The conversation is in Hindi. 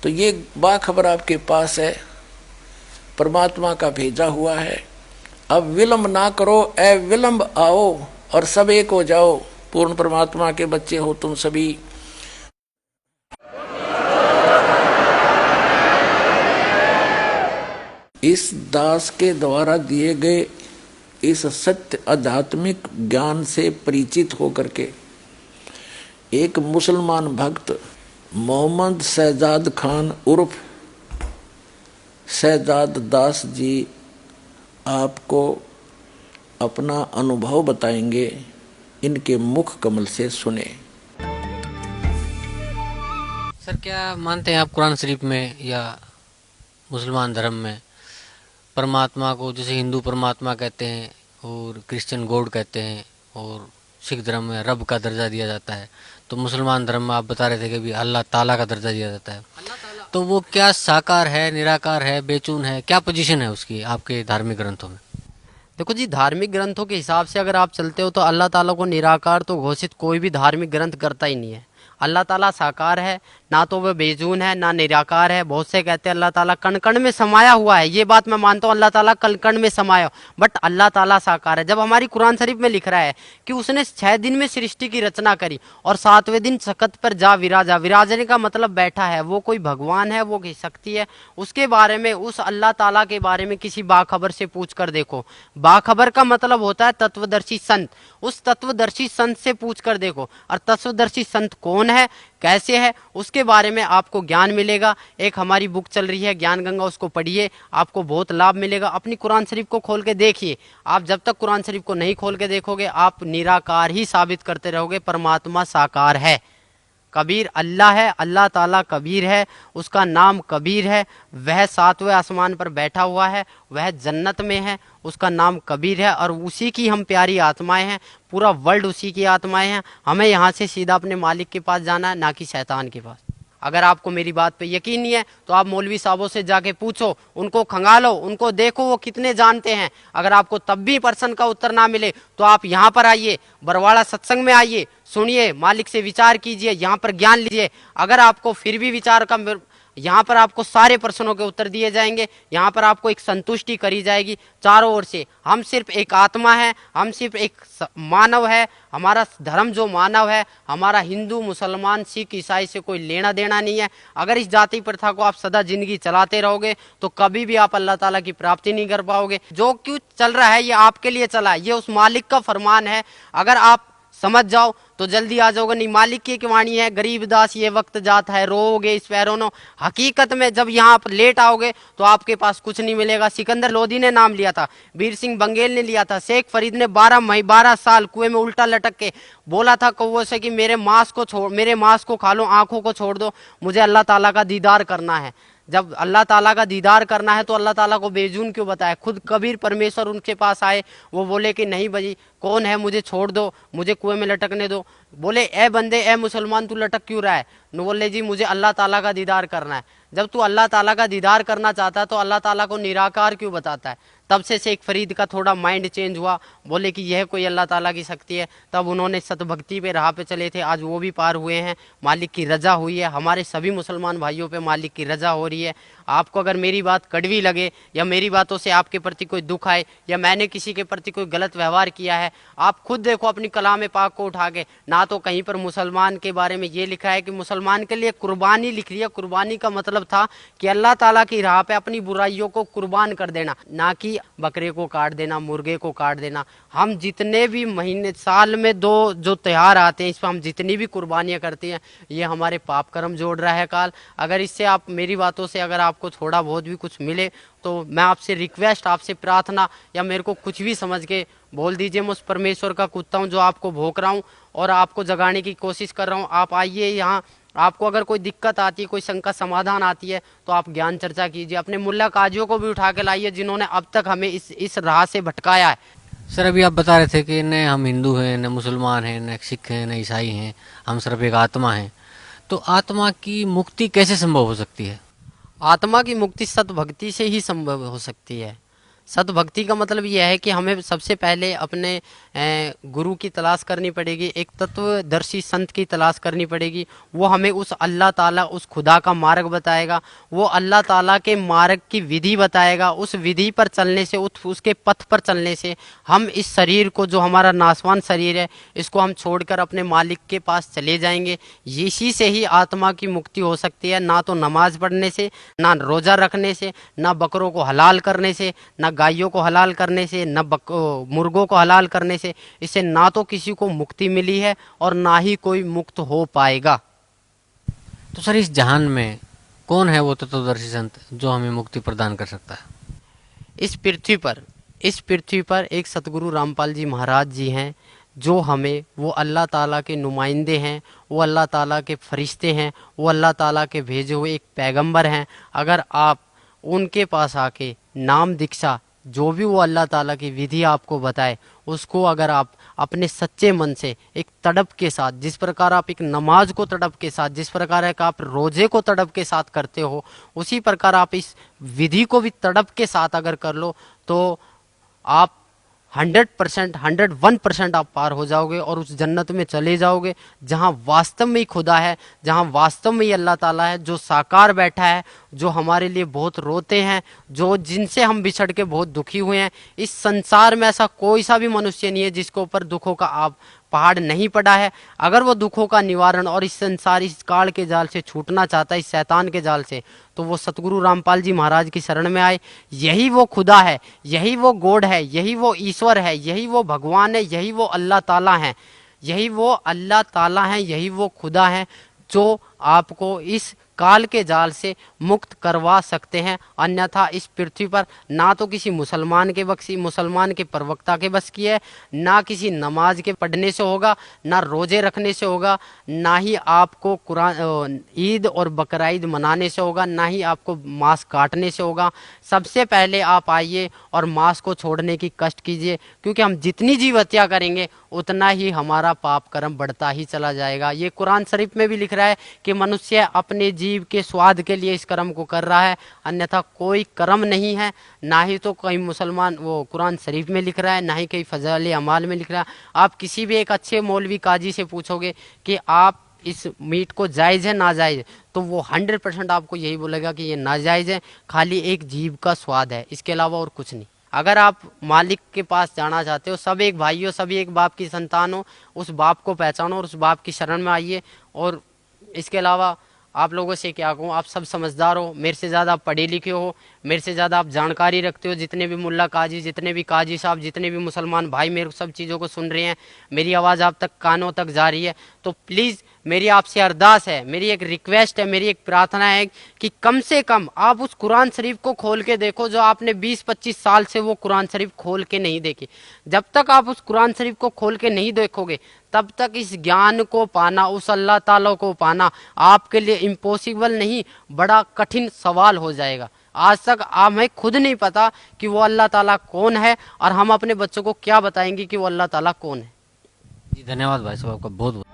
तो ये बाखबर आपके पास है, परमात्मा का भेजा हुआ है। अब विलंब ना करो, अविलंब आओ और सब एक हो जाओ। पूर्ण परमात्मा के बच्चे हो तुम सभी। इस दास के द्वारा दिए गए इस सत्य आध्यात्मिक ज्ञान से परिचित होकर के एक मुसलमान भक्त मोहम्मद शहजाद खान उर्फ शहजाद दास जी आपको अपना अनुभव बताएंगे। इनके मुख कमल से सुने। सर, क्या मानते हैं आप कुरान शरीफ में या मुसलमान धर्म में परमात्मा को, जैसे हिंदू परमात्मा कहते हैं और क्रिश्चियन गॉड कहते हैं और सिख धर्म में रब का दर्जा दिया जाता है, तो मुसलमान धर्म में आप बता रहे थे कि भी अल्लाह ताला का दर्जा दिया जाता है, तो वो क्या साकार है, निराकार है, बेचून है, क्या पोजीशन है उसकी आपके धार्मिक ग्रंथों में? देखो जी, धार्मिक ग्रंथों के हिसाब से अगर आप चलते हो तो अल्लाह ताला को निराकार तो घोषित कोई भी धार्मिक ग्रंथ करता ही नहीं है। अल्लाह ताला साकार है, ना तो वह बेजून है ना निराकार है। बहुत से कहते हैं अल्लाह ताला कण कण में समाया हुआ है, ये बात मैं मानता हूँ, अल्लाह ताला कण कण में समाया, बट अल्लाह ताला साकार है। जब हमारी कुरान शरीफ में लिख रहा है कि उसने 6 दिन में सृष्टि की रचना करी और 7वें दिन सकत पर जा विराजा, विराजने का मतलब बैठा है, वो कोई भगवान है, वो कोई शक्ति है, उसके बारे में, उस अल्लाह ताला के बारे में किसी बाखबर से पूछ कर देखो। बाखबर का मतलब होता है तत्वदर्शी संत, उस तत्वदर्शी संत से पूछ कर देखो। और तत्वदर्शी संत कौन है, कैसे है, उसके बारे में आपको ज्ञान मिलेगा। एक हमारी बुक चल रही है ज्ञान गंगा, उसको पढ़िए, आपको बहुत लाभ मिलेगा। अपनी कुरान शरीफ को खोल के देखिए। आप जब तक कुरान शरीफ को नहीं खोल के देखोगे, आप निराकार ही साबित करते रहोगे। परमात्मा साकार है, कबीर अल्लाह है, अल्लाह ताला कबीर है, उसका नाम कबीर है। वह 7वें आसमान पर बैठा हुआ है, वह जन्नत में है, उसका नाम कबीर है और उसी की हम प्यारी आत्माएं हैं। पूरा वर्ल्ड उसी की आत्माएं हैं। हमें यहाँ से सीधा अपने मालिक के पास जाना है, ना कि शैतान के पास। अगर आपको मेरी बात पे यकीन नहीं है तो आप मौलवी साहबों से जाके पूछो, उनको खंगालो, उनको देखो वो कितने जानते हैं। अगर आपको तब भी प्रश्न का उत्तर ना मिले तो आप यहाँ पर आइए, बरवाड़ा सत्संग में आइए, सुनिए, मालिक से विचार कीजिए, यहाँ पर ज्ञान लीजिए। अगर आपको फिर भी विचार का, यहाँ पर आपको सारे प्रश्नों के उत्तर दिए जाएंगे। यहाँ पर आपको एक संतुष्टि करी जाएगी चारों ओर से। हम सिर्फ एक आत्मा है, हम सिर्फ एक मानव है। हमारा धर्म जो मानव है, हमारा हिंदू मुसलमान सिख ईसाई से कोई लेना देना नहीं है। अगर इस जाति प्रथा को आप सदा जिंदगी चलाते रहोगे तो कभी भी आप अल्लाह ताला की प्राप्ति नहीं कर पाओगे। जो क्यों चल रहा है ये आपके लिए चला है, ये उस मालिक का फरमान है। अगर आप समझ जाओ तो जल्दी आ जाओगे। नहीं, मालिक की एक वाणी है, गरीब दास ये वक्त जाता है, रोओगे इस पैरों। हकीकत में जब यहाँ पर लेट आओगे तो आपके पास कुछ नहीं मिलेगा। सिकंदर लोधी ने नाम लिया था, वीर सिंह बंगेल ने लिया था, शेख फरीद ने 12 साल कुएं में उल्टा लटक के बोला था कौवों से कि मेरे मांस को खा लो, आंखों को छोड़ दो, मुझे अल्लाह ताला का दीदार करना है। जब अल्लाह ताला का दीदार करना है तो अल्लाह ताला को बेजून क्यों बताया? खुद कबीर परमेश्वर उनके पास आए, वो बोले कि नहीं भाई, कौन है, मुझे छोड़ दो, मुझे कुएं में लटकने दो। बोले ए बंदे, ए मुसलमान, तू लटक क्यों रहा है? न बोले जी मुझे अल्लाह ताला का दीदार करना है। जब तू अल्लाह ताला का दीदार करना चाहता है तो अल्लाह ताला को निराकार क्यों बताता है? तब से शेख फरीद का थोड़ा माइंड चेंज हुआ, बोले कि यह कोई अल्लाह ताला की शक्ति है। तब उन्होंने सतभक्ति पे राह पे चले थे, आज वो भी पार हुए हैं, मालिक की रजा हुई है। हमारे सभी मुसलमान भाइयों पे मालिक की रजा हो रही है। आपको अगर मेरी बात कड़वी लगे या मेरी बातों से आपके प्रति कोई दुख आए या मैंने किसी के प्रति कोई गलत व्यवहार किया है, आप खुद देखो अपनी कलाम पाक को उठा के, ना तो कहीं पर मुसलमान के बारे में ये लिखा है कि मुसलमान के लिए कुर्बानी लिख रही है। कुर्बानी का मतलब था कि अल्लाह ताला की राह पे अपनी बुराइयों को कुर्बान कर देना, ना कि बकरे को काट देना, मुर्गे को काट देना। हम जितने भी महीने, साल में 2 जो त्योहार आते हैं, इस पर हम जितनी भी कुर्बानियाँ करते हैं, ये हमारे पाप कर्म जोड़ रहा है काल। अगर इससे आप मेरी बातों से अगर आपको थोड़ा बहुत भी कुछ मिले तो मैं आपसे रिक्वेस्ट, आपसे प्रार्थना, या मेरे को कुछ भी समझ के बोल दीजिए। मैं उस परमेश्वर का कुत्ता हूँ जो आपको भोंक रहा हूँ और आपको जगाने की कोशिश कर रहा हूँ। आप आइए यहाँ, आपको अगर कोई दिक्कत आती है, कोई शंका समाधान आती है तो आप ज्ञान चर्चा कीजिए। अपने मुल्ला काजियों को भी उठा के लाइए जिन्होंने अब तक हमें इस राह से भटकाया है। सर, अभी आप बता रहे थे कि न हम हिंदू हैं, न मुसलमान हैं, न सिख हैं, न ईसाई हैं, हम सिर्फ एक आत्मा हैं। तो आत्मा की मुक्ति कैसे संभव हो सकती है? आत्मा की मुक्ति सत भक्ति से ही संभव हो सकती है। सतभक्ति का मतलब यह है कि हमें सबसे पहले अपने गुरु की तलाश करनी पड़ेगी, एक तत्वदर्शी संत की तलाश करनी पड़ेगी। वो हमें उस अल्लाह ताला, उस खुदा का मार्ग बताएगा, वो अल्लाह ताला के मार्ग की विधि बताएगा। उस विधि पर चलने से, उसके पथ पर चलने से हम इस शरीर को, जो हमारा नासवान शरीर है, इसको हम छोड़कर अपने मालिक के पास चले जाएंगे। इसी से ही आत्मा की मुक्ति हो सकती है, ना तो नमाज पढ़ने से, ना रोज़ा रखने से, ना बकरों को हलाल करने से, ना गायों को हलाल करने से, ना मुर्गों को हलाल करने से। इससे ना तो किसी को मुक्ति मिली है और ना ही कोई मुक्त हो पाएगा। तो सर, इस जहान में कौन है वो तत्वदर्शी संत जो हमें मुक्ति प्रदान कर सकता है? इस पृथ्वी पर एक सतगुरु रामपाल जी महाराज जी हैं, जो हमें, वो अल्लाह ताला के नुमाइंदे हैं, वो अल्लाह ताला के फरिश्ते हैं, वो अल्लाह ताला के भेजे हुए एक पैगंबर हैं। अगर आप उनके पास आके नाम दीक्षा, जो भी वो अल्लाह ताला की विधि आपको बताए, उसको अगर आप अपने सच्चे मन से एक तड़प के साथ, जिस प्रकार आप एक नमाज को तड़प के साथ, जिस प्रकार एक आप रोजे को तड़प के साथ करते हो, उसी प्रकार आप इस विधि को भी तड़प के साथ अगर कर लो, तो आप 100%, 101% आप पार हो जाओगे और उस जन्नत में चले जाओगे, जहां वास्तव में ही खुदा है, जहां वास्तव में ही अल्लाह ताला है, जो साकार बैठा है, जो हमारे लिए बहुत रोते हैं, जो जिनसे हम बिछड़ के बहुत दुखी हुए हैं। इस संसार में ऐसा कोई सा भी मनुष्य नहीं है जिसके ऊपर दुखों का आप पहाड़ नहीं पड़ा है। अगर वो दुखों का निवारण और इस संसार, इस काल के जाल से छूटना चाहता है, इस शैतान के जाल से, तो वो सतगुरु रामपाल जी महाराज की शरण में आए। यही वो खुदा है, यही वो गॉड है, यही वो ईश्वर है, यही वो भगवान है, यही वो अल्लाह ताला है, यही वो अल्लाह ताला है, यही वो खुदा है, जो आपको इस काल के जाल से मुक्त करवा सकते हैं। अन्यथा इस पृथ्वी पर ना तो किसी मुसलमान के प्रवक्ता के बस की है, ना किसी नमाज के पढ़ने से होगा, ना रोजे रखने से होगा, ना ही आपको कुरान, ईद और बकरा ईद मनाने से होगा, ना ही आपको मांस काटने से होगा। सबसे पहले आप आइए और मांस को छोड़ने की कष्ट कीजिए, क्योंकि हम जितनी जीव हत्या करेंगे उतना ही हमारा पाप कर्म बढ़ता ही चला जाएगा। ये कुरान शरीफ में भी लिख रहा है कि मनुष्य अपने जीव के स्वाद के लिए इस कर्म को कर रहा है, अन्यथा कोई कर्म नहीं है। ना ही तो कहीं मुसलमान वो कुरान शरीफ में लिख रहा है, ना ही कहीं फज़ाइल अमाल में लिख रहा है। आप किसी भी एक अच्छे मौलवी काजी से पूछोगे कि आप इस मीट को जायज़ है नाजायज़, तो वो 100% आपको यही बोलेगा कि ये नाजायज़ है, खाली एक जीव का स्वाद है, इसके अलावा और कुछ नहीं। अगर आप मालिक के पास जाना चाहते हो, सब एक भाई हो, सभी एक बाप की संतान हो, उस बाप को पहचानो और उस बाप की शरण में आइए। और इसके अलावा आप लोगों से क्या कहूँ, आप सब समझदार हो, मेरे से ज़्यादा आप पढ़े लिखे हो, मेरे से ज़्यादा आप जानकारी रखते हो। जितने भी मुल्ला काजी, जितने भी काजी साहब, जितने भी मुसलमान भाई मेरे सब चीज़ों को सुन रहे हैं, मेरी आवाज़ आप तक कानों तक जा रही है, तो प्लीज़ मेरी आपसे अरदास है, मेरी एक रिक्वेस्ट है, मेरी एक प्रार्थना है कि कम से कम आप उस कुरान शरीफ को खोल के देखो, जो आपने 20-25 साल से वो कुरान शरीफ खोल के नहीं देखी। जब तक आप उस कुरान शरीफ को खोल के नहीं देखोगे, तब तक इस ज्ञान को पाना, उस अल्लाह ताला को पाना आपके लिए इम्पॉसिबल नहीं, बड़ा कठिन सवाल हो जाएगा। आज तक हमें खुद नहीं पता कि वो अल्लाह ताला कौन है, और हम अपने बच्चों को क्या बताएंगे कि वो अल्लाह ताला कौन है। जी धन्यवाद भाई साहब, आपका बहुत बहुत।